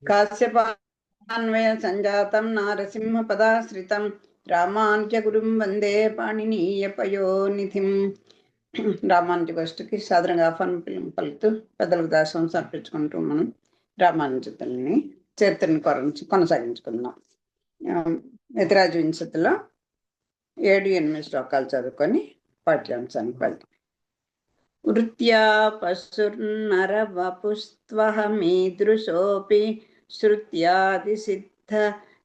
కాశ్యపాన్వయ సంజాతం నారసింహ పదాశ్రితం రామానుజ గురుం వందే పాణినీయ పయోనిధిం. రామానుజ గోష్ఠికి సాధారణంగా ఆహ్వానం పలుకుతూ పెద్దలకు దాసం సమర్పించుకుంటూ మనం రామానుజుల్ని చరిత్రను కొనసాగించుకుందాం. యతిరాజ వింశతిలో 7-8 శ్లోకాలు చదువుకొని పాఠ్యాంశానికి వెళ్తాం. వృత్యా పశుర్నర వపుస్త్వహమీదృశోऽపి శ్రుత్యాదిసిద్ధ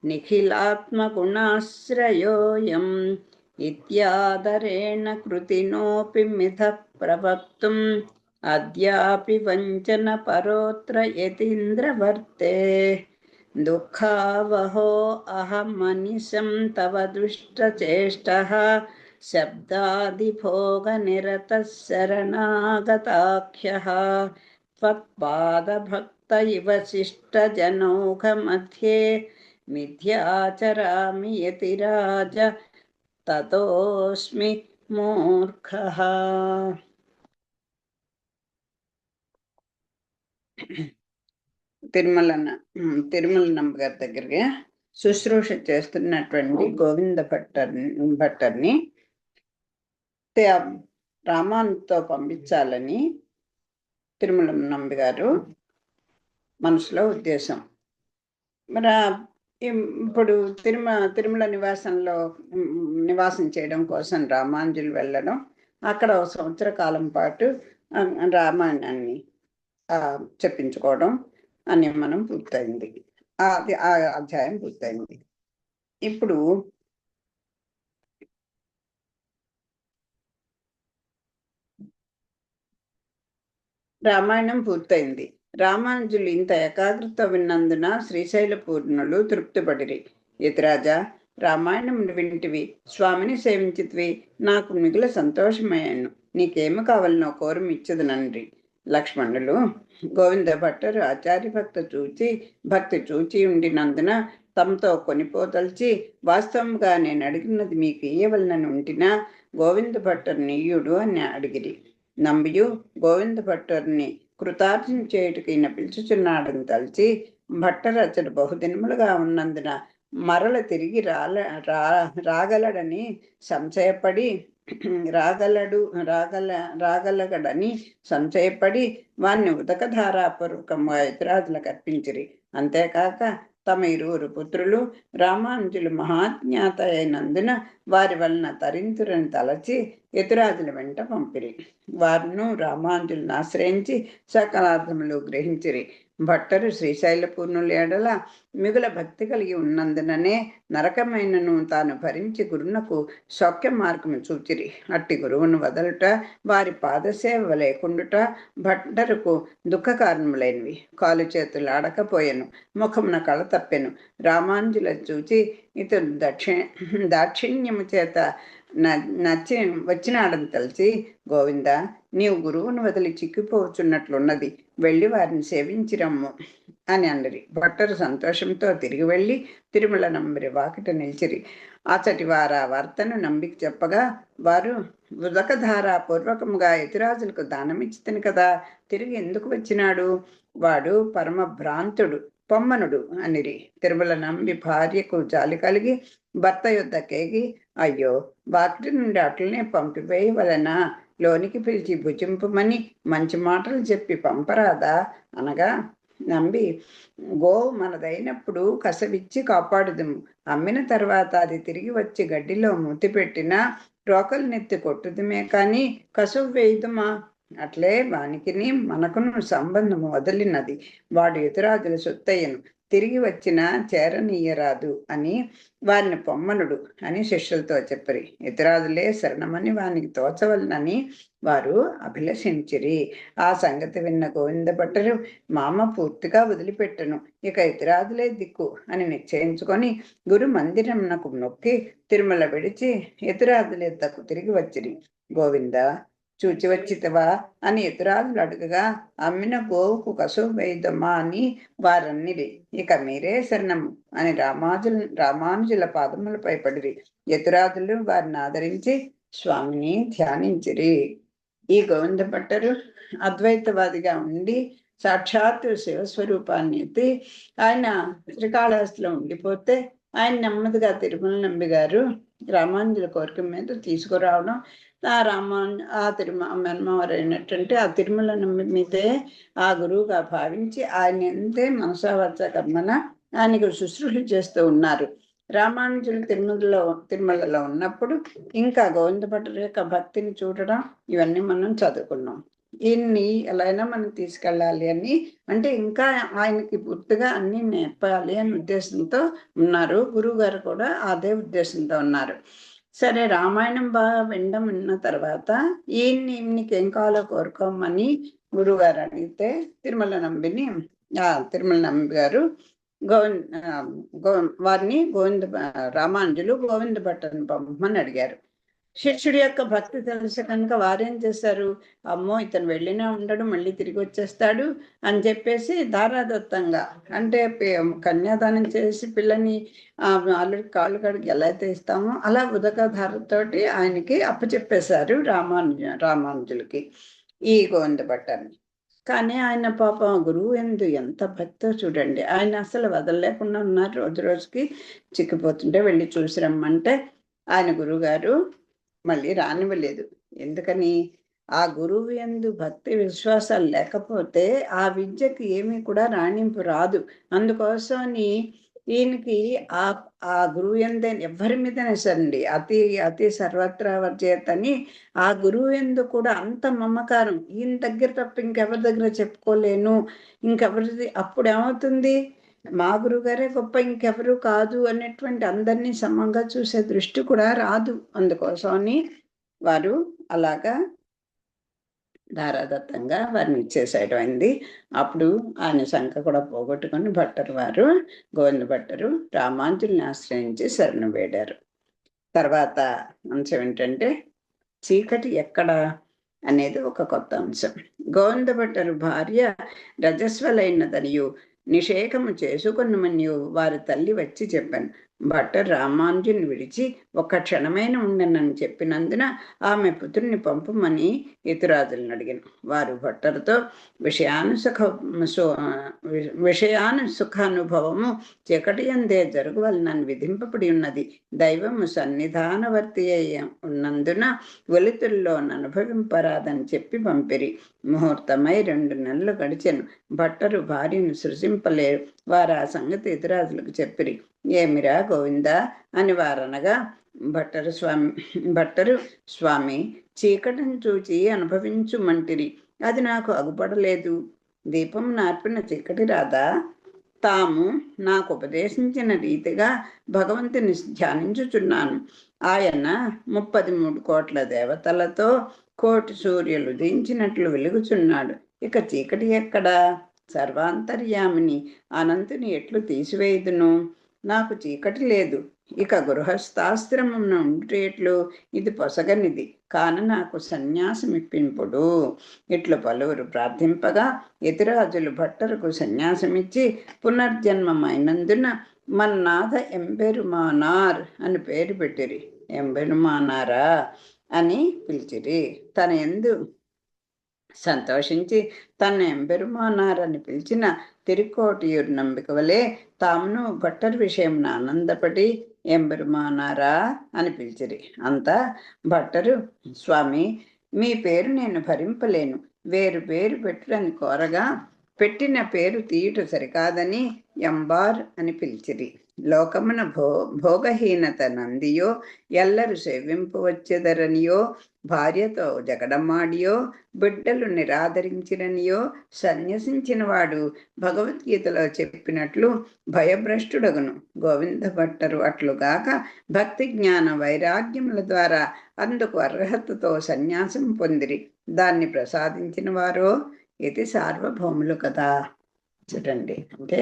నిఖిలాత్మగుణాశ్రయోऽయం ఇత్యాదరేణ కృతినోऽపి మిథ ప్రవక్తుం అద్యాపి వంచన పరోత్ర యతీంద్రవర్తే. దుఃఖావహో అహమనిశం తవ దుష్టచేష్టః శబ్దాదిభోగనిరతః శరణాగతాఖ్యః త్వత్పాదభక్త ఇవ శిష్టజనౌఘమధ్యే మిథ్యాచరామి యతిరాజ తతోస్మి మూర్ఖః. తిరుమల నంబ గారి దగ్గరగా శుశ్రూష చేస్తున్నటువంటి గోవింద భట్టర్ని రామానుతో పంపించాలని తిరుమల నంబి గారు మనసులో ఉద్దేశం. మరి ఇప్పుడు తిరుమల నివాసం చేయడం కోసం రామానుజులు వెళ్ళడం, అక్కడ 1 సంవత్సర కాలం పాటు రామాయణాన్ని చెప్పించుకోవడం అని మనం పూర్తయింది. అది ఆ అధ్యాయం పూర్తయింది. ఇప్పుడు రామాయణం పూర్తయింది. రామానుజులు ఇంత ఏకాగ్రత విన్నందున శ్రీశైల పూర్ణులు తృప్తిపడిరి. యతిరాజా, రామాయణం వింటివి, స్వామిని సేవించితివి, నాకు మిగుల సంతోషమయ్యాను. నీకేమి కావాలనో కోరిమి ఇచ్చదనండ్రి. లక్ష్మణులు, గోవింద భట్టరు ఆచార్య భక్తి చూచి ఉండినందున తమతో కొనిపోదల్చి, వాస్తవంగా నేను అడిగినది మీకు ఇయ్యవలనని ఉంటినా గోవింద భట్టరు నీయుడు అని అడిగిరి. నంబియు గోవింద భట్టర్ని కృతార్థం చేయుటకి ఈయన పిలుచుచున్నాడని తలచి, భట్టరు అతడు బహుదినములుగా ఉన్నందున మరల తిరిగి రాగలడని సంశయపడి రాగలగడని సంశయపడి వారిని ఉదకధారాపూర్వకంగా యతిరాజులకు అర్పించిరి. అంతేకాక తమ 2 పుత్రులు రామానుజులు మహాజ్ఞాత అయినందున వారి వలన తరింతురని తలచి యతిరాజుల వెంట పంపిరి. వారును రామానుజులను ఆశ్రయించి సకలార్థములు గ్రహించిరి. భట్టరు శ్రీశైల పూర్ణుల ఎడల మిగుల భక్తి కలిగి ఉన్నందుననే నరకమైనను తాను భరించి గురునకు సౌఖ్య మార్గము చూచిరి. అట్టి గురువును వదలుట, వారి పాదసేవ లేకుండుట భట్టరుకు దుఃఖ కారణములైనవి. కాలు చేతులు ఆడకపోయెను, ముఖమున కళ తప్పెను. రామానుజుల చూచి ఇతడు దాక్షిణ్యము చేత వచ్చినాడని తెలిసి, గోవింద, నీవు గురువును వదిలి చిక్కిపోవచ్చున్నట్లున్నది, వెళ్ళి వారిని సేవించిరమ్ము అని అన్నరి. భట్టరు సంతోషంతో తిరిగి వెళ్ళి తిరుమల నంబరి వాకిట నిలిచిరి. అతటి వారు ఆ వార్తను నంబికి చెప్పగా, వారు ఉదకధారా పూర్వకముగా యతిరాజులకు దానమిచ్చితిని కదా, తిరిగి ఎందుకు వచ్చినాడు? వాడు పరమ భ్రాంతుడు, పొమ్మనుడు అనిరి. తిరుమల నంబి భార్యకు జాలి కలిగి భర్త యొద్ద కేగి, అయ్యో, వాకిటి నుండి అట్లనే పంపివేయవలనా? లోనికి పిలిచి భుజింపమని మంచి మాటలు చెప్పి పంపరాదా అనగా, నంబి, గోవు మనదైనప్పుడు కసవిచ్చి కాపాడుదుము, అమ్మిన తర్వాత అది తిరిగి వచ్చి గడ్డిలో మూతి పెట్టినా రోకలు నెత్తి కొట్టుదుమే కానీ కసువు వేయుదుమా? అట్లే వానికిని మనకును సంబంధము వదిలినది. వాడు యతిరాజుల సొత్తయ్యను, తిరిగి వచ్చిన చేరనీయరాదు అని వారిని పొమ్మనుడు అని శిష్యులతో చెప్పరి. యతిరాజులే శరణమని వానికి తోచవలనని వారు అభిలషించిరి. ఆ సంగతి విన్న గోవింద భట్టరు, మామ పూర్తిగా వదిలిపెట్టను, ఇక యతిరాజులే దిక్కు అని నిశ్చయించుకొని గురు మందిరమునకు నొక్కి తిరుమల విడిచి యతిరాజుల యొద్దకు తిరిగి వచ్చిరి. గోవింద, చూచి వచ్చితవా అని యతిరాజులు అడుగగా, అమ్మిన గోవుకు కసువు వేయుదమ్మా అని వారన్నిరి. ఇక మీరే శరణము అని రామానుజుల పాదములపై పడిరి. యతిరాజులు వారిని ఆదరించి స్వామిని ధ్యానించిరి. ఈ గోవింద భట్టరు అద్వైతవాదిగా ఉండి సాక్షాత్ శివస్వరూపాన్ని ఎత్తి ఆయన శ్రీకాళహస్తిలో ఉండిపోతే ఆయన నెమ్మదిగా తిరుమల నంబి గారు రామానుజుల కోరిక మీద తీసుకురావడం, ఆ మెన్మవారు అయినటువంటి ఆ తిరుమల నంబి మీదే ఆ గురువుగా భావించి ఆయన ఎంతే మనసావచ్చ కర్మన ఆయనకు శుశ్రూష చేస్తూ ఉన్నారు. రామానుజులు తిరుమలలో ఉన్నప్పుడు ఇంకా గోవింద భట్టర్ యొక్క భక్తిని చూడడం ఇవన్నీ మనం చదువుకున్నాం. ఈయన్ని ఎలా అయినా మనం తీసుకెళ్ళాలి అని, అంటే ఇంకా ఆయనకి పూర్తిగా అన్ని నేర్పాలి అనే ఉద్దేశంతో ఉన్నారు. గురువు గారు కూడా అదే ఉద్దేశంతో ఉన్నారు. సరే, రామాయణం బాగా విన్న తర్వాత ఈయనకి ఏం కావాలో కోరుకోమని గురువు గారు అడిగితే తిరుమల నంబి గారు వారిని రామానుజులు గోవింద భట్టను పంపమని అడిగారు. శిష్యుడి యొక్క భక్తి తెలుసు కనుక వారేం చేశారు, అమ్మో ఇతను వెళ్ళినా ఉండడు, మళ్ళీ తిరిగి వచ్చేస్తాడు అని చెప్పేసి ధారాదత్తంగా, అంటే కన్యాదానం చేసి పిల్లని ఆల్రెడీ కాళ్ళు కడిగి ఎలా అయితే ఇస్తామో అలా ఉదకధారతోటి ఆయనకి అప్పచెప్పేశారు రామానుజులకి ఈ గోవింద భట్టని. కానీ ఆయన పాపం గురువు ఎంత భక్తో చూడండి, ఆయన అసలు వదలలేకుండా ఉన్నారు. రోజు రోజుకి చిక్కిపోతుంటే వెళ్ళి చూసి రమ్మంటే ఆయన గురువుగారు మళ్ళీ రానివ్వలేదు. ఎందుకని, ఆ గురువు యందు భక్తి విశ్వాసాలు లేకపోతే ఆ విద్యకి ఏమీ కూడా రాణింపు రాదు. అందుకోసమని ఈయనకి ఆ గురువు ఎందే ఎవరి మీదనే సరండి అతి అతి సర్వత్రా వర్జయతని ఆ గురువు ఎందు కూడా అంత మమకారం, ఈయన దగ్గర తప్ప ఇంకెవరి దగ్గర చెప్పుకోలేను, ఇంకెవరిది. అప్పుడు ఏమవుతుంది, మా గురుగారే గొప్ప, ఇంకెవరు కాదు అనేటువంటి అందరినీ సమంగా చూసే దృష్టి కూడా రాదు. అందుకోసమని వారు అలాగా ధారాదత్తంగా వారిని ఇచ్చేసేయడం అయింది. అప్పుడు ఆయన శంఖ కూడా పోగొట్టుకొని వారు గోవింద భట్టరు రామానుజుల్ని ఆశ్రయించి శరణు వేడారు. తర్వాత అంశం ఏంటంటే చీకటి ఎక్కడ అనేది ఒక కొత్త అంశం. గోవింద భట్టరు భార్య రజస్వలైనదనియు నిషేకము చేసుకొనుమనియు వారి తల్లి వచ్చి చెప్పాను. భట్టర్ రామానుజుని విడిచి ఒక్క క్షణమైన ఉండనని చెప్పినందున ఆమె పుత్రుని పంపమని ఇతురాజులను అడిగాను. వారు భట్టరుతో సుఖానుభవము చీకటి అందే జరగవలనని విధింపబడి ఉన్నది. దైవము సన్నిధానవర్తి ఉన్నందున వెలుతుల్లో అనుభవింపరాదని చెప్పి పంపిరి. ముహూర్తమై 2 నెలలు గడిచెను. భట్టరు భార్యను సృజింపలేరు. వారు ఆ సంగతి ఇతరాజులకు చెప్పిరి. ఏమిరా గోవిందా అని వారనగా భట్టరు స్వామి చీకటిని చూచి అనుభవించుమంటిరి, అది నాకు అగుపడలేదు. దీపం నార్పిన చీకటి రాదా? తాము నాకు ఉపదేశించిన రీతిగా భగవంతుని ధ్యానించుచున్నాను. ఆయన 33 కోట్ల దేవతలతో కోటి సూర్యులు దించినట్లు వెలుగుచున్నాడు. ఇక చీకటి ఎక్కడా? సర్వాంతర్యామిని అనంతుని ఎట్లు తీసివేయుదును? నాకు చీకటి లేదు. ఇక గృహస్థాశ్రమమున ఉండుటేట్లు? ఇది పొసగనిది కాన నాకు సన్యాసమిప్పింపుడు. ఇట్లు పలువురు ప్రార్థింపగా యతిరాజులు భట్టరుకు సన్యాసమిచ్చి పునర్జన్మమైనందున మన్నాథ ఎంబెరుమానార్ అని పేరు పెట్టిరి. ఎంబెరుమానారా అని పిలిచిరి. తన యందు సంతోషించి తన ఎంబెరుమానారని పిలిచిన తిరుకోటియూరు నంబిక వలె తామును భట్టర్ విషయమున ఆనందపడి ఎంబెరుమానారా అని పిలిచిరి. అంతా భట్టరు స్వామి మీ పేరు నేను భరింపలేను, వేరు పేరు పెట్టుడని కోరగా పెట్టిన పేరు తీయుట సరికాదని ఎంబార్ అని పిలిచిరి. లోకమున భోగహీనత నందియో ఎల్లరు సేవింపవచ్చెదరనియో భార్యతో జగడమాడియో బిడ్డలు నిరాదరించిరనియో సన్యసించిన వాడు భగవద్గీతలో చెప్పినట్లు భయభ్రష్టుడగును. గోవింద భట్టరు అట్లుగాక భక్తి జ్ఞాన వైరాగ్యముల ద్వారా అందుకు అర్హతతో సన్యాసం పొందిరి. దాన్ని ప్రసాదించిన వారో ఇది సార్వభౌములు కదా. చూడండి, అంటే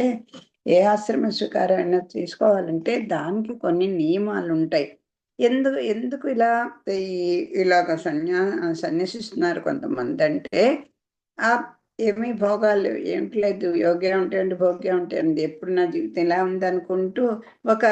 ఏ ఆశ్రమ స్వీకారమైనా తీసుకోవాలంటే దానికి కొన్ని నియమాలు ఉంటాయి. ఎందుకు ఇలాగ సన్యసిస్తున్నారు కొంతమంది అంటే, ఆ ఏమీ భోగాలు ఏమిట్లేదు, యోగ్యం ఉంటాయండి, భోగ్యం ఉంటాయండి, ఎప్పుడు నా జీవితం ఇలా ఉందనుకుంటూ ఒక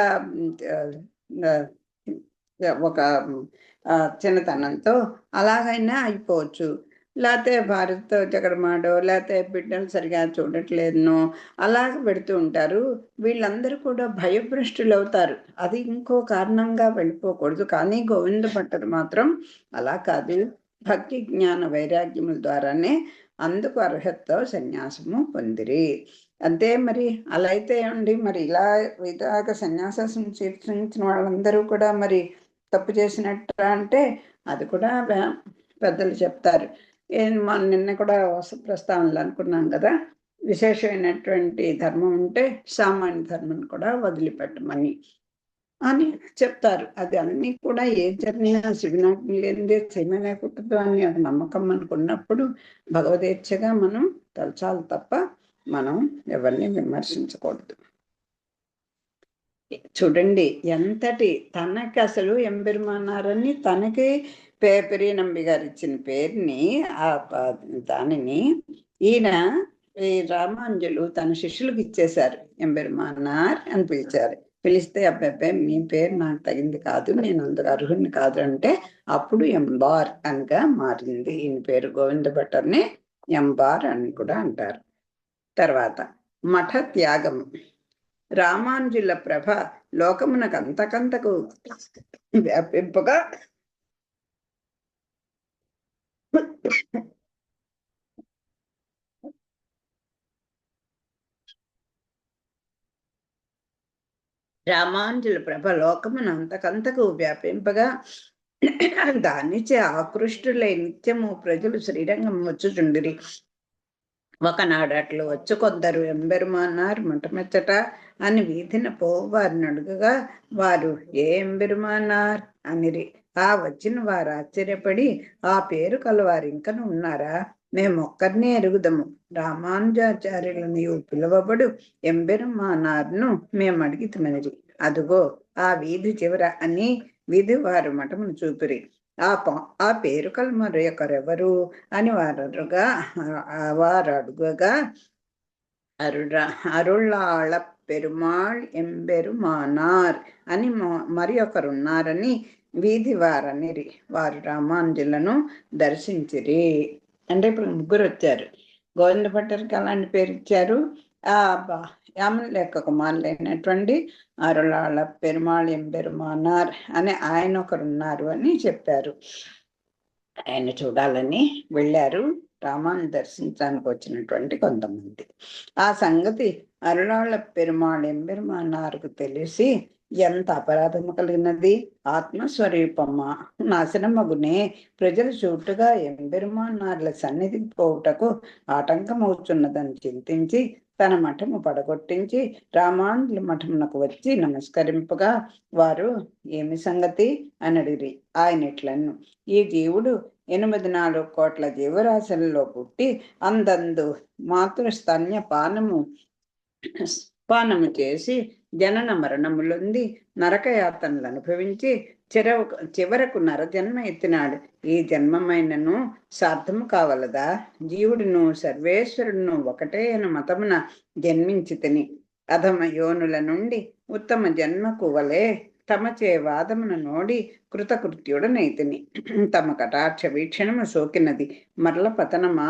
చిన్నతనంతో అలాగైనా అయిపోవచ్చు. లేకపోతే భార్యతో జగడమాడో, లేకపోతే బిడ్డలు సరిగా చూడట్లేదనో అలాగ పెడుతూ ఉంటారు. వీళ్ళందరూ కూడా భయభ్రష్టులు అవుతారు. అది ఇంకో కారణంగా వెళ్ళిపోకూడదు. కానీ గోవింద భట్టరు మాత్రం అలా కాదు. భక్తి జ్ఞాన వైరాగ్యముల ద్వారానే అందుకు అర్హతతో సన్యాసము పొందిరి. అంతే మరి. అలా అయితే ఏమండి, మరి ఇలాగ సన్యాసం స్వీకరించిన వాళ్ళందరూ కూడా మరి తప్పు చేసినట్ట అంటే అది కూడా పెద్దలు చెప్తారు. మనం నిన్న కూడా ప్రస్తావనలు అనుకున్నాం కదా, విశేషమైనటువంటి ధర్మం ఉంటే సామాన్య ధర్మం కూడా వదిలిపెట్టమని అని చెప్తారు. అది అన్నీ కూడా ఏ జరిగినా శివనాజ్ఞ లేనిదే చేయమనే కుట్టదు అని అది నమ్మకం అనుకున్నప్పుడు భగవదేచ్ఛగా మనం తలచాలి తప్ప మనం ఎవరిని విమర్శించకూడదు. చూడండి ఎంతటి తనకి అసలు ఎంబెరుమన్నారని తనకి పెరియ నంబి గారు ఇచ్చిన పేరుని దానిని ఈయన ఈ రామాంజలు తన శిష్యులకు ఇచ్చేశారు. ఎంబెరుమన్నార్ అని పిలిచారు. పిలిస్తే అబ్బాయి మీ పేరు నాకు తగింది కాదు, నేను అందుకు అర్హుని కాదు అంటే అప్పుడు ఎంబార్ అనిగా మారింది. ఈయన పేరు గోవింద భట్టర్ని ఎంబార్ అని కూడా అంటారు. తర్వాత మఠ త్యాగము. రామానుజుల ప్రభ లోకమునకు అంతకంతకు వ్యాపింపగా రామానుజుల ప్రభ లోకమున అంతకంతకు వ్యాపింపగా దానిచే ఆకృష్టులై నిత్యము ప్రజలు శ్రీరంగం వచ్చుచుండిరి. ఒకనాడు అట్లు వచ్చి కొందరు ఎంబెరుమానార్ మఠమెచ్చట అని వీధిన పోవారిని అడుగగా వారు ఏ ఎంబెరుమానార్ అనిరి. ఆ వచ్చిన వారు ఆశ్చర్యపడి ఆ పేరు కలవారు ఇంకను ఉన్నారా, మేమొక్కరినే ఎరుగుదము, రామానుజాచార్యులు నీవు పిలువబడు ఎంబెరుమానార్ను మేము అడిగితమనిరి. అదుగో ఆ వీధి చివర అని వీధి వారు మఠమును చూపిరి. ఆ పేరు కల మరొకరెవరు అని వారు అడుగగా అరుళాళ పెరుమాళ్ ఎంబెరుమానార్ అని మరి ఒకరున్నారని వీధి వారనిరి. వారు రామానుజులను దర్శించిరి. అంటే ఇప్పుడు ముగ్గురు వచ్చారు. గోవింద భట్టరికి అలాంటి పేరు ఇచ్చారు. యామన్ లెక్క కుమారులైనటువంటి అరుళాళ పెరుమాళ్ ఎంబెరుమానార్ అని ఆయన ఒకరున్నారు అని చెప్పారు. ఆయన చూడాలని వెళ్ళారు. రామాన్ని దర్శించడానికి వచ్చినటువంటి కొంతమంది. ఆ సంగతి అరుళాళ పెరుమాళ్ ఎంబెరుమానార్కు తెలిసి ఎంత అపరాధము కలిగినది, ఆత్మస్వరూపమా నాశనమగునే, ప్రజలు చూటుగా ఎంబెరుమానార్ల సన్నిధికి పోవుటకు ఆటంకమవుతున్నదని చింతించి తన మఠము పడగొట్టించి రామానుజుల మఠమునకు వచ్చి నమస్కరింపగా వారు ఏమి సంగతి అని అడిగిరి. ఆయన ఇట్లను, ఈ జీవుడు 84 కోట్ల జీవరాశులలో పుట్టి అందందు మాతృస్తన్య పానము చేసి జనన మరణములొంది నరకయాతనలు అనుభవించి చివరకు నరజన్మ ఎత్తినాడు. ఈ జన్మమైనను సార్థము కావలదా, జీవుడును సర్వేశ్వరుడును ఒకటే అను మతమున జన్మించి తిని అధమ యోనుల నుండి ఉత్తమ జన్మకు వలె తమచే వాదమున నోడి కృతకృత్యుడనైతిని. తమ కటాక్ష వీక్షణము సోకినది, మరల పతనమా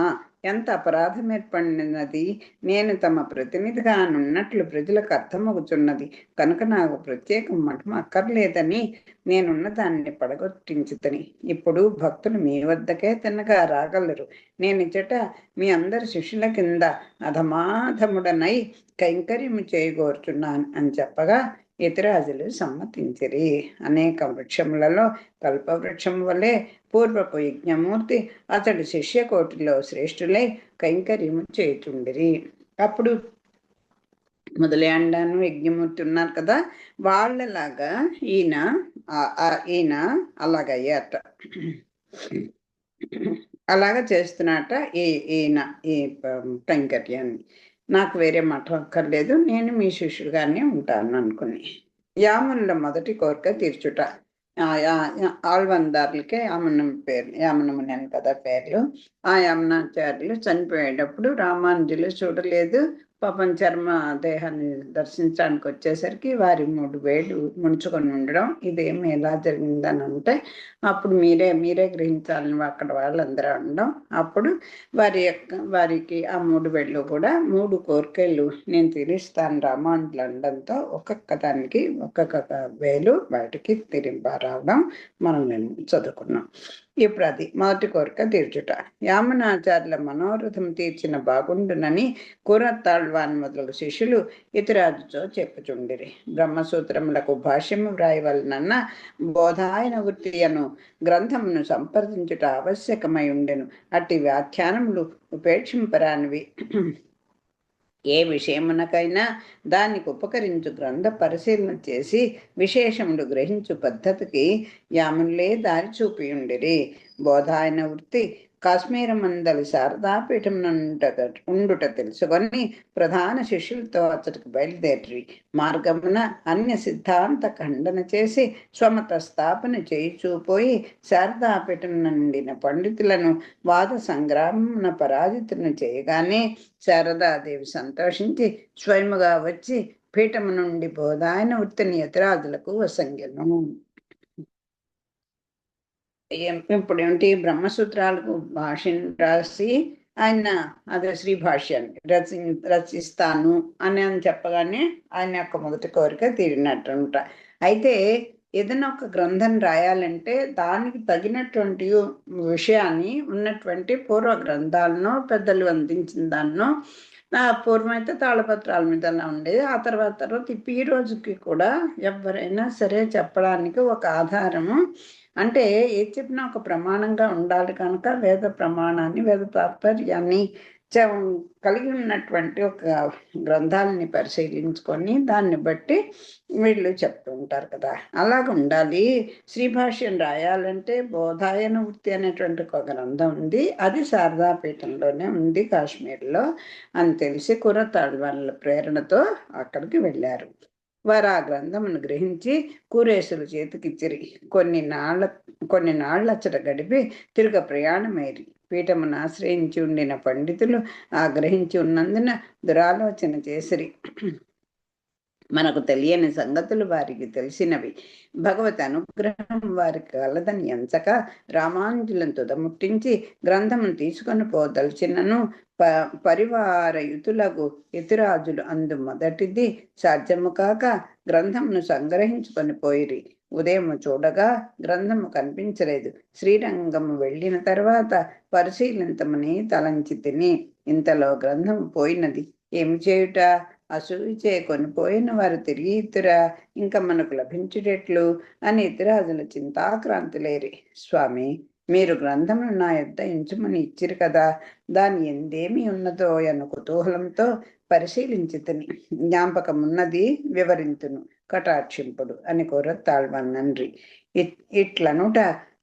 ఎంత అపరాధం ఏర్పడినది, నేను తమ ప్రతినిధిగా నున్నట్లు ప్రజలకు అర్థమవుతున్నది కనుక నాకు ప్రత్యేకం మఠం అక్కర్లేదని నేనున్న దాన్ని పడగొట్టించుతని. ఇప్పుడు భక్తులు మీ వద్దకే తిన్నగా రాగలరు. నేనిచ్చట మీ అందరి శిష్యుల కింద అధమాధముడనై కైంకర్యము చేయగోరుచున్నాను అని చెప్పగా యతిరాజులు సమ్మతించిరి. అనేక వృక్షములలో కల్పవృక్షం వలె పూర్వపు యజ్ఞమూర్తి అతడి శిష్యకోటిలో శ్రేష్ఠులై కైంకర్యము చేయుచుండిరి. అప్పుడు మొదలయాండాను యజ్ఞమూర్తి ఉన్నారు కదా, వాళ్ళలాగా ఈయన అలాగయ్యాట, అలాగా చేస్తున్నట ఈయన ఈ కైంకర్యాన్ని. నాకు వేరే మఠం అక్కర్లేదు, నేను మీ శిష్యుడుగానే ఉంటాను అనుకుని యామునుల మొదటి కోరిక తీర్చుట. ఆళ్వందారులకే యామనముని అని కదా పేర్లు. ఆ యామనాచార్యులు చనిపోయేటప్పుడు రామానుజులు చూడలేదు, పాపం చర్మ దేహాన్ని దర్శించడానికి వచ్చేసరికి వారి 3 వేలు ముంచుకొని ఉండడం, ఇదేమి ఎలా జరిగిందని అంటే, అప్పుడు మీరే గ్రహించాలని అక్కడ వాళ్ళందరూ అనడం. అప్పుడు వారికి ఆ 3 వేళ్ళు కూడా 3 కోరికలు నేను తీరుస్తాను రామానుజులు అనడంతో ఒక్కొక్క దానికి ఒక్కొక్క వేలు బయటికి రావడం మనం చదువుకున్నాం. ఇప్పుడు అది మొదటి కోరిక తీర్చుట. యామునాచార్యుల మనోరథం తీర్చిన బాగుండునని కూరత్తాళ్వాన్ మొదలగు శిష్యులు ఇతిరాజుతో చెప్పుచుండిరి. బ్రహ్మసూత్రములకు భాష్యము వ్రాయవలనన్న బోధాయన వృత్తియను గ్రంథమును సంప్రదించుట ఆవశ్యకమై ఉండెను. అట్టి వ్యాఖ్యానములు ఉపేక్షింపరానివి. ఏ విషయమునకైనా దానికి ఉపకరించు గ్రంథ పరిశీలన చేసి విశేషములు గ్రహించు పద్ధతికి యామునులే దారి చూపియుండిరి. బోధాయన వృత్తి కాశ్మీరమందలి శారదాపీఠం ఉండుట తెలుసుకొని ప్రధాన శిష్యులతో అతడికి బయలుదేరి మార్గమున అన్య సిద్ధాంత ఖండన చేసి స్వమత స్థాపన చేయిచూపోయి శారదాపీఠం నుండిన పండితులను వాద సంగ్రామమున పరాజితులను చేయగానే శారదాదేవి సంతోషించి స్వయముగా వచ్చి పీఠము నుండి బోధాయన వృత్తిని యతిరాజులకు వసంగెను. ఇప్పుడు ఏంటి, బ్రహ్మసూత్రాలకు భాష్యం రాసి ఆయన అదే శ్రీ భాష్యాన్ని రచిస్తాను అని చెప్పగానే ఆయన యొక్క మొదటి కోరిక తీరినట్టుంట. అయితే ఏదైనా ఒక గ్రంథం రాయాలంటే దానికి తగినటువంటి విషయాన్ని ఉన్నటువంటి పూర్వ గ్రంథాలను పెద్దలు అందించిన దాన్నో, పూర్వం అయితే తాళపత్రాల మీద ఉండేది. ఆ తర్వాత ఈ రోజుకి కూడా ఎవరైనా సరే చెప్పడానికి ఒక ఆధారము అంటే ఏది చెప్పినా ఒక ప్రమాణంగా ఉండాలి కనుక వేద ప్రమాణాన్ని, వేద తాత్పర్యాన్ని కలిగి ఉన్నటువంటి ఒక గ్రంథాలని పరిశీలించుకొని దాన్ని బట్టి వీళ్ళు చెప్తూ ఉంటారు కదా, అలాగ ఉండాలి. శ్రీభాష్యం రాయాలంటే బోధాయన వృత్తి అనేటువంటి ఒక గ్రంథం ఉంది. అది శారదాపీఠంలోనే ఉంది కాశ్మీర్లో అని తెలిసి కూరతాళ్వాన్ల ప్రేరణతో అక్కడికి వెళ్ళారు. వారు ఆ గ్రంథమును గ్రహించి కూరేసులు చేతికిచ్చిరి. కొన్ని నాళ్ళచ్చట గడిపి తిరుగ ప్రయాణమైరి. పీఠమును ఆశ్రయించి ఉండిన పండితులు ఆ గ్రహించి ఉన్నందున దురాలోచన చేసిరి. మనకు తెలియని సంగతులు వారికి తెలిసినవి. భగవత్ అనుగ్రహం వారికి కలదని ఎంచక రామానుజులను తుదముట్టించి గ్రంథమును తీసుకొని పోదలిచినను పరివారయుతులకు యతిరాజులు అందు మొదటిది సాధ్యము కాక గ్రంథమును సంగ్రహించుకొని పోయిరి. ఉదయం చూడగా గ్రంథము కనిపించలేదు. శ్రీరంగము వెళ్ళిన తర్వాత పరిశీలింతమని తలంచి తిని ఇంతలో గ్రంథము పోయినది. ఏమి చేయుట? అసూయచే కొనిపోయిన వారు తిరిగి ఇతురా ఇంకా మనకు లభించుటెట్లు అని ఇతిరాజుల చింతాక్రాంతులేరి. స్వామి, మీరు గ్రంథమును నా యొద్ద ఇంచుమని ఇచ్చిరు కదా, దాని ఎందేమి ఉన్నదో అన్న కుతూహలంతో పరిశీలించి తిని జ్ఞాపకమున్నది వివరింతును కటాక్షింపుడు అని కూరతాళ్వాన్ నండ్రి. ఇట్లనుట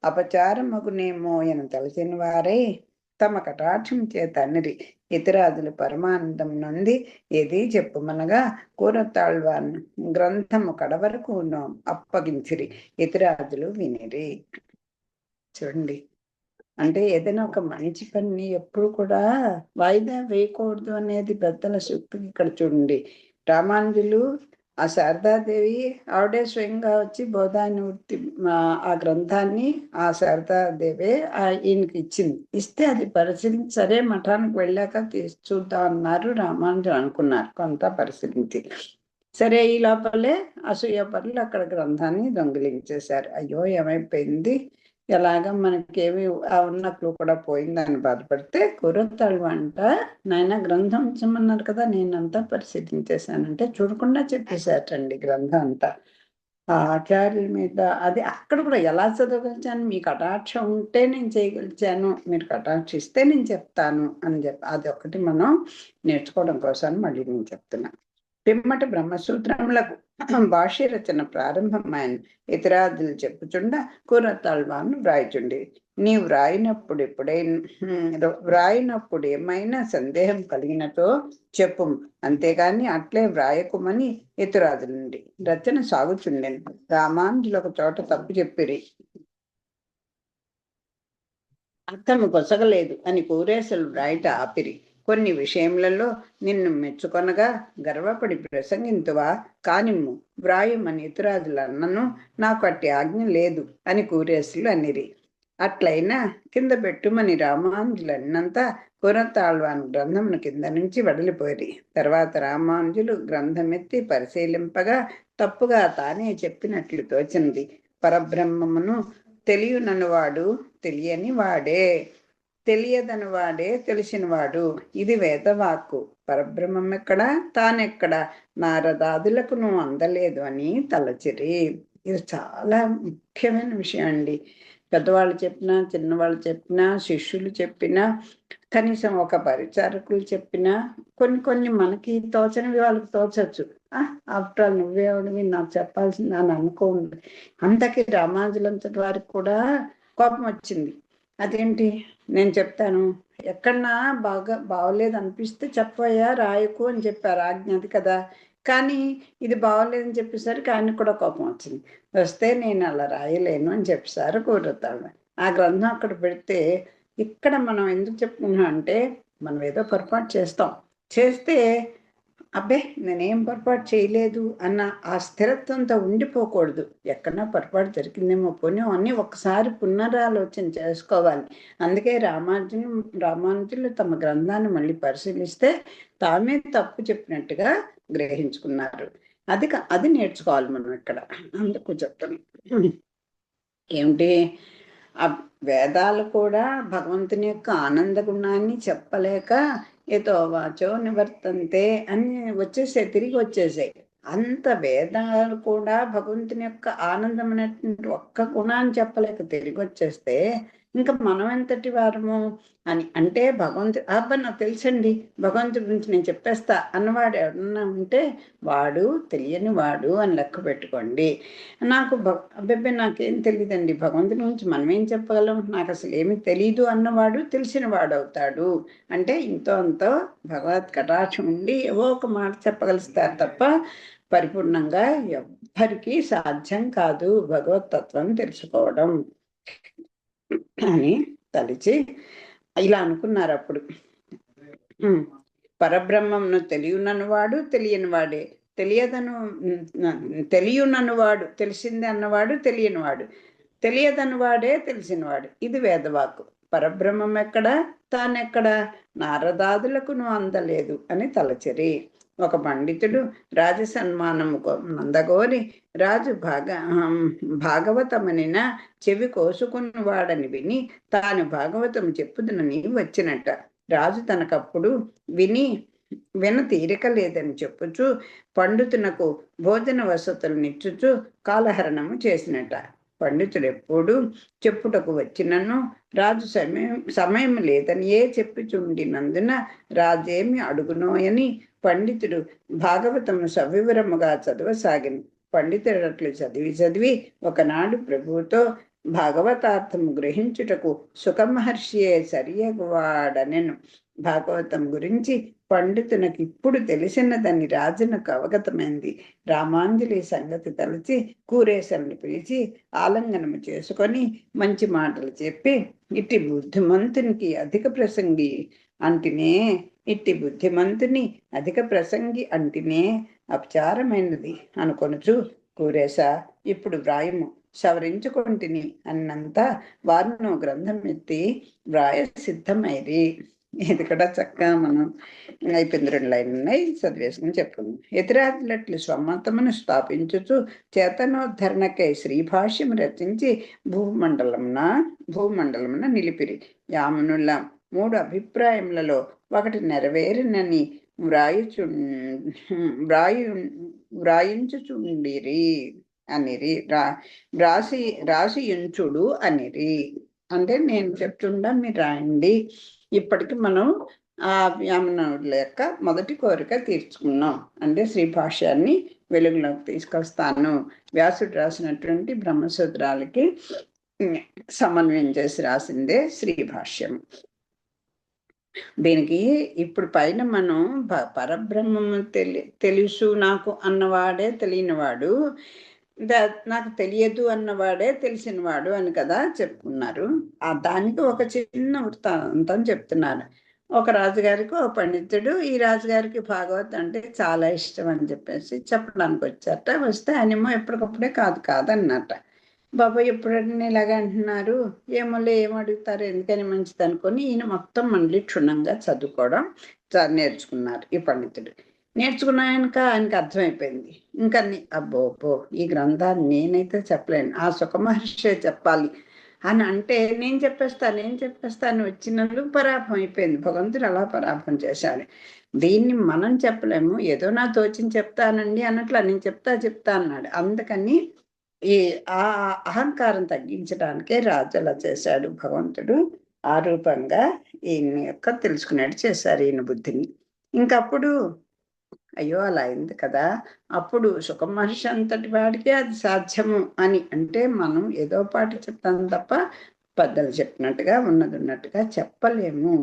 అపచారమగునేమో అని తలచిన వారై తమ కటాక్షం చేత అనిరి. ఇతిరాజులు పరమానందం నుండి ఏది చెప్పుమనగా కూరతాళ్వాన్ గ్రంథము కడవరకు అప్పగించిరి. ఇతిరాజులు వినిరి. చూడండి, అంటే ఏదైనా ఒక మంచి పని ఎప్పుడు కూడా వాయిదా వేయకూడదు అనేది పెద్దల సూక్తి. ఇక్కడ చూడండి, రామానుజులు ఆ శారదాదేవి ఆవిడే స్వయంగా వచ్చి బోధాయన వృత్తి ఆ గ్రంథాన్ని ఆ శారదాదేవే ఈయనకి ఇచ్చింది. ఇస్తే అది పరిశీలించి సరే మఠానికి వెళ్ళాక చూద్దాం అన్నారు. రామానుజులు అనుకున్నారు, కొంత పరిశీలించి సరే. ఈ లోపలే అసూయ పరులు అక్కడ గ్రంథాన్ని దొంగిలించేశారు. అయ్యో ఏమైపోయింది, ఎలాగ మనకేమి ఉన్న క్లూ కూడా పోయిందని బాధపడితే కూరతాళ్వాంట నాయన గ్రంథం ఇచ్చమన్నారు కదా, నేనంతా పరిశీలించేశానంటే చూడకుండా చెప్పేశారండి గ్రంథం అంతా. ఆ ఆచార్యుల మీద అది అక్కడ కూడా ఎలా చదవగలిచాను, మీ కటాక్షం ఉంటే నేను చేయగలిచాను, మీరు కటాక్షిస్తే నేను చెప్తాను అని అది ఒకటి మనం నేర్చుకోవడం కోసం మళ్ళీ నేను చెప్తున్నాను. పిమ్మట బ్రహ్మసూత్రములకు భాష్య రచన ప్రారంభమైన ఇతరాదులు చెప్పుచుండ కూరతాళ్వాన్ వ్రాయిచుండి. నీవు వ్రాయినప్పుడు ఏమైనా సందేహం కలిగినతో చెప్పు, అంతేగాని అట్లే వ్రాయకుమని ఇతరాదుల నుండి రచన సాగుచుండెను. రామానుజులు ఒక చోట తప్పు చెప్పిరి, అర్థము కొసగలేదు అని కూరేసలు వ్రాయిట ఆపిరి. కొన్ని విషయములలో నిన్ను మెచ్చుకొనగా గర్వపడి ప్రసంగింతువా కానిమ్ము వ్రాయమని ఇతరాజులన్నను నాకు అట్టి ఆజ్ఞ లేదు అని కూరేసులు అనిరి. అట్లయినా కింద పెట్టుమని రామానుజులన్నంతా కురతాళ్వాన్ గ్రంథమును కింద నుంచి వదిలిపోయి తర్వాత రామానుజులు గ్రంథమెత్తి పరిశీలింపగా తప్పుగా తానే చెప్పినట్లు తోచినది. పరబ్రహ్మమును తెలియననువాడు తెలియని వాడే, తెలియదనివాడే తెలిసినవాడు. ఇది వేదవాక్కు. పరబ్రహ్మం ఎక్కడ తానెక్కడ నారదాదులకు నువ్వు అందలేదు అని తలచిరి. ఇది చాలా ముఖ్యమైన విషయం అండి. పెద్దవాళ్ళు చెప్పినా, చిన్నవాళ్ళు చెప్పినా, శిష్యులు చెప్పినా, కనీసం ఒక పరిచారకులు చెప్పినా కొన్ని మనకి తోచనివి వాళ్ళకి తోచచ్చు. ఆఫ్టర్ ఆల్ నువ్వేవాడివి నాకు చెప్పాల్సింది అని అనుకోండి. అంతకీ రామానుజులంతటి వారికి కూడా కోపం వచ్చింది. అదేంటి నేను చెప్తాను, ఎక్కడన్నా బాగోలేదు అనిపిస్తే చెప్పయ్యా రాయకు అని చెప్పారు, ఆజ్ఞ అది కదా. కానీ ఇది బాగోలేదని చెప్పేసరికి ఆయనకు కూడా కోపం వచ్చింది. వస్తే నేను అలా రాయలేను అని చెప్పేసారు కుదురుతాడు. ఆ గ్రంథం అక్కడ పెడితే ఇక్కడ మనం ఎందుకు చెప్పుకున్నాం అంటే, మనం ఏదో పొరపాటు చేస్తే అబ్బే నేనేం పొరపాటు చేయలేదు అన్న ఆ స్థిరత్వంతో ఉండిపోకూడదు. ఎక్కడన్నా పొరపాటు పోనీ అన్నీ ఒకసారి పునరాలోచన చేసుకోవాలి. అందుకే రామానుజులు తమ గ్రంథాన్ని మళ్ళీ పరిశీలిస్తే తామే తప్పు చెప్పినట్టుగా గ్రహించుకున్నారు. అది నేర్చుకోవాలి మనం ఇక్కడ. అందుకు చెప్తాను ఏమిటి, ఆ వేదాలు కూడా భగవంతుని యొక్క ఆనంద గుణాన్ని చెప్పలేక ఏదో వాచో నివర్తంతే అని తిరిగి వచ్చేసాయి. అంత వేదాలు కూడా భగవంతుని యొక్క ఆనందం అనేటువంటి ఒక్క గుణాన్ని చెప్పలేక తిరిగి వచ్చేస్తే ఇంకా మనం ఎంతటి వారము అని. అంటే భగవంతుడు నాకు తెలుసండి, భగవంతుడి గురించి నేను చెప్పేస్తా అన్నవాడు ఎవరన్నా ఉంటే వాడు తెలియని వాడు అని లెక్క పెట్టుకోండి. అబ్బాయి నాకేం తెలియదండి, భగవంతుడి గురించి మనం ఏం చెప్పగలం, నాకు అసలు ఏమి తెలీదు అన్నవాడు తెలిసిన వాడు అవుతాడు. అంటే ఇంతో అంతో భగవత్ కటాక్షం ఉండి ఏవో ఒక మాట చెప్పగలుగుతారు తప్ప పరిపూర్ణంగా ఎవ్వరికీ సాధ్యం కాదు భగవత్ తత్వం తెలుసుకోవడం అని తలిచి ఇలా అనుకున్నారు. అప్పుడు పరబ్రహ్మంను తెలియనన్నవాడు తెలియనివాడే, తెలియనన్నవాడు తెలిసింది అన్నవాడు తెలియనివాడు, తెలియదన్నవాడే తెలిసినవాడు. ఇది వేదవాకు. పరబ్రహ్మం ఎక్కడ తానెక్కడ నారదాదులకు నువ్వు అందలేదు అని తలచిరి. ఒక పండితుడు రాజసన్మానము నందగోరి రాజు భాగవతమనిన చెవి కోసుకున్నవాడని విని తాను భాగవతం చెప్పుదునని వచ్చినట్ట. రాజు తనకప్పుడు విన తీరిక లేదని చెప్పుచు పండితునకు భోజన వసతులనిచ్చుచు కాలహరణము చేసినట్ట. పండితుడు ఎప్పుడు చెప్పుటకు వచ్చినను రాజు సమయం లేదనియే చెప్పుచుండినందున రాజేమి అడుగునోయని పండితుడు భాగవతము సవివరముగా చదవసాగిన. పండితుడు అట్లు చదివి ఒకనాడు ప్రభువుతో భాగవతార్థము గ్రహించుటకు సుఖమహర్షియే సరియగువాడనెను. భాగవతం గురించి పండితునకు ఇప్పుడు తెలిసినదని రాజునకు అవగతమైంది. రామాంజలి సంగతి తలచి కూరేశల్ని పిలిచి ఆలంగనము చేసుకొని మంచి మాటలు చెప్పి ఇట్టి బుద్ధిమంతునికి అధిక ప్రసంగి అంటినే అపచారమైనది అనుకొనుచు కూరేశ ఇప్పుడు వ్రాయము సవరించుకొంటిని అన్నంతా వారిను గ్రంథం ఎత్తి వ్రాయ సిద్ధమైరి. ఇది కూడా చక్కగా మనం అయిపోయింది. 2 లైన్లు ఉన్నాయి, చదివేసుకుని చెప్పుకుందాం. ఎతిరాజులట్లు స్వమతమును స్థాపించుచు చేతనోద్ధరణకై శ్రీభాష్యం రచించి భూమండలమున నిలిపిరి. యామునుల 3 అభిప్రాయములలో ఒకటి నెరవేరినని వ్రాయించుచుండిరి అనిరి. రాసియుంచుడు అనిరి. అంటే నేను చెప్తుండా మీరు రాయండి. ఇప్పటికి మనం ఆ యామునుల యొక్క మొదటి కోరిక తీర్చుకున్నాం. అంటే శ్రీభాష్యాన్ని వెలుగులోకి తీసుకొస్తాను. వ్యాసుడు రాసినటువంటి బ్రహ్మసూత్రాలకి సమన్వయం చేసి రాసిందే శ్రీభాష్యం. దీనికి ఇప్పుడు పైన మనం పరబ్రహ్మము తెలుసు నాకు అన్నవాడే తెలియనివాడు, నాకు తెలియదు అన్నవాడే తెలిసినవాడు అని కదా చెప్పుకున్నారు. దానికి ఒక చిన్న వృత్తాంతం చెప్తున్నారు. ఒక రాజుగారికి ఓ పండితుడు, ఈ రాజుగారికి భాగవత్ అంటే చాలా ఇష్టం అని చెప్పేసి చెప్పడానికి వచ్చారట. వస్తే ఆయనేమో ఎప్పటికప్పుడే కాదు కాదన్నట. బాబాయ్ ఎప్పుడన్నా ఇలాగ అంటున్నారు, ఏమోలే ఏమడుగుతారు, ఎందుకని మంచిది అనుకొని ఈయన మొత్తం మళ్ళీ క్షుణ్ణంగా చదువుకోవడం నేర్చుకున్నారు ఈ పండితుడు. నేర్చుకున్నాక ఆయనకు అర్థమైపోయింది. ఇంకా అబ్బో అబ్బో ఈ గ్రంథాన్ని నేనైతే చెప్పలేను, ఆ సుఖ మహర్షే చెప్పాలి అని అంటే నేను చెప్పేస్తాను వచ్చినందుకు పరాభం అయిపోయింది. భగవంతుడు అలా పరాభం చేశాడు. దీన్ని మనం చెప్పలేము, ఏదో నా తోచింది చెప్తానండి అన్నట్లు నేను చెప్తా అన్నాడు. అందుకని ఈ ఆ అహంకారం తగ్గించడానికే రాజు అలా చేశాడు భగవంతుడు. ఆ రూపంగా ఈయన యొక్క తెలుసుకునేట్టు చేశారు ఈయన బుద్ధిని. ఇంకప్పుడు అయ్యో అలా అయింది కదా, అప్పుడు సుఖ మహర్షి అంతటి వాడికే అది సాధ్యము అని అంటే మనం ఏదో పాట చెప్తాం తప్ప పెద్దలు చెప్పినట్టుగా ఉన్నట్టుగా చెప్పలేము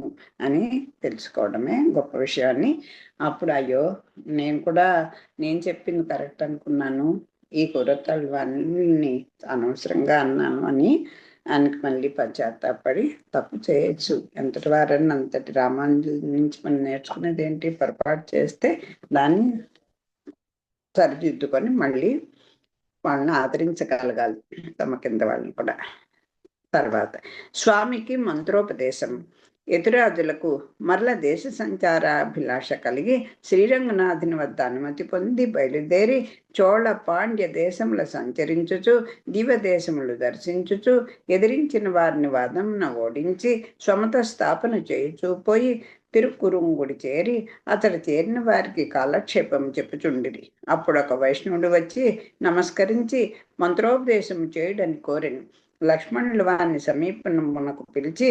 అని తెలుసుకోవడమే గొప్ప విషయాన్ని. అప్పుడు అయ్యో నేను చెప్పింది కరెక్ట్ అనుకున్నాను, ఈ కురతలు అన్నీ అనవసరంగా అన్నాను అని ఆయనకి మళ్ళీ పశ్చాత్తాపడి తప్పు చేయొచ్చు. ఎంతటి వారని అంతటి రామానుజుల నుంచి మనం నేర్చుకునేది ఏంటి, పొరపాటు చేస్తే దాన్ని సరిదిద్దుకొని మళ్ళీ వాళ్ళని ఆదరించగలగాలి, తమ కింద వాళ్ళని కూడా. తర్వాత స్వామికి మంత్రోపదేశం. యతిరాజులకు మరల దేశ సంచారాభిలాష కలిగి శ్రీరంగనాథుని వద్ద అనుమతి పొంది బయలుదేరి చోళ పాండ్య దేశముల సంచరించుచు దివ్యదేశములు దర్శించుచు ఎదిరించిన వారిని వాదమున ఓడించి స్వమత స్థాపన చేయుచూ పోయి తిరుక్కురుంగుడి చేరి అతడు చేరిన వారికి కాలక్షేపం చెప్పుచుండిరి. అప్పుడు ఒక వైష్ణవుడు వచ్చి నమస్కరించి మంత్రోపదేశం చేయడని కోరెను. లక్ష్మణులు వారిని సమీపమునకు పిలిచి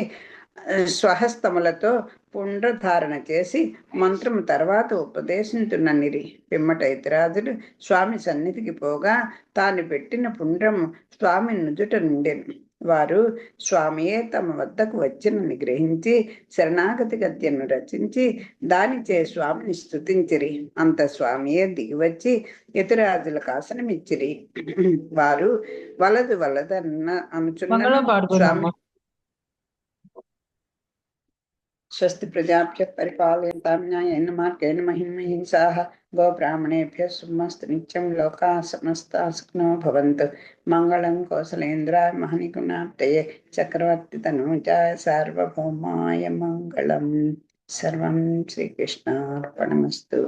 స్వహస్తములతో పుండ్రధారణ చేసి మంత్రము తర్వాత ఉపదేశించుననిరి. పిమ్మట యతిరాజులు స్వామి సన్నిధికి పోగా తాను పెట్టిన పుండ్రము స్వామి నుదుట నుండెను. వారు స్వామియే తమ వద్దకు వచ్చినని గ్రహించి శరణాగతి గద్యను రచించి దానిచే స్వామిని స్తుతించిరి. అంత స్వామియే దిగివచ్చి యతిరాజులకు ఆసనమిచ్చిరి. వారు వలదన్న అనుచున్న స్వామి స్వస్తి ప్రజాభ్య పరిపాలయంతాం న్యాయేన మార్గేణ మహిమహింసాః గోబ్రాహ్మణేభ్యः శుభమస్తు నిత్యం లోకాः సమస్తాः సుఖినో భవంతు. మంగళం కౌసలేంద్రాయ మహనీగుణాప్తయే చక్రవర్తి తనూజాయ సార్వభౌమాయ మంగళం. సర్వం శ్రీకృష్ణార్పణమస్తు.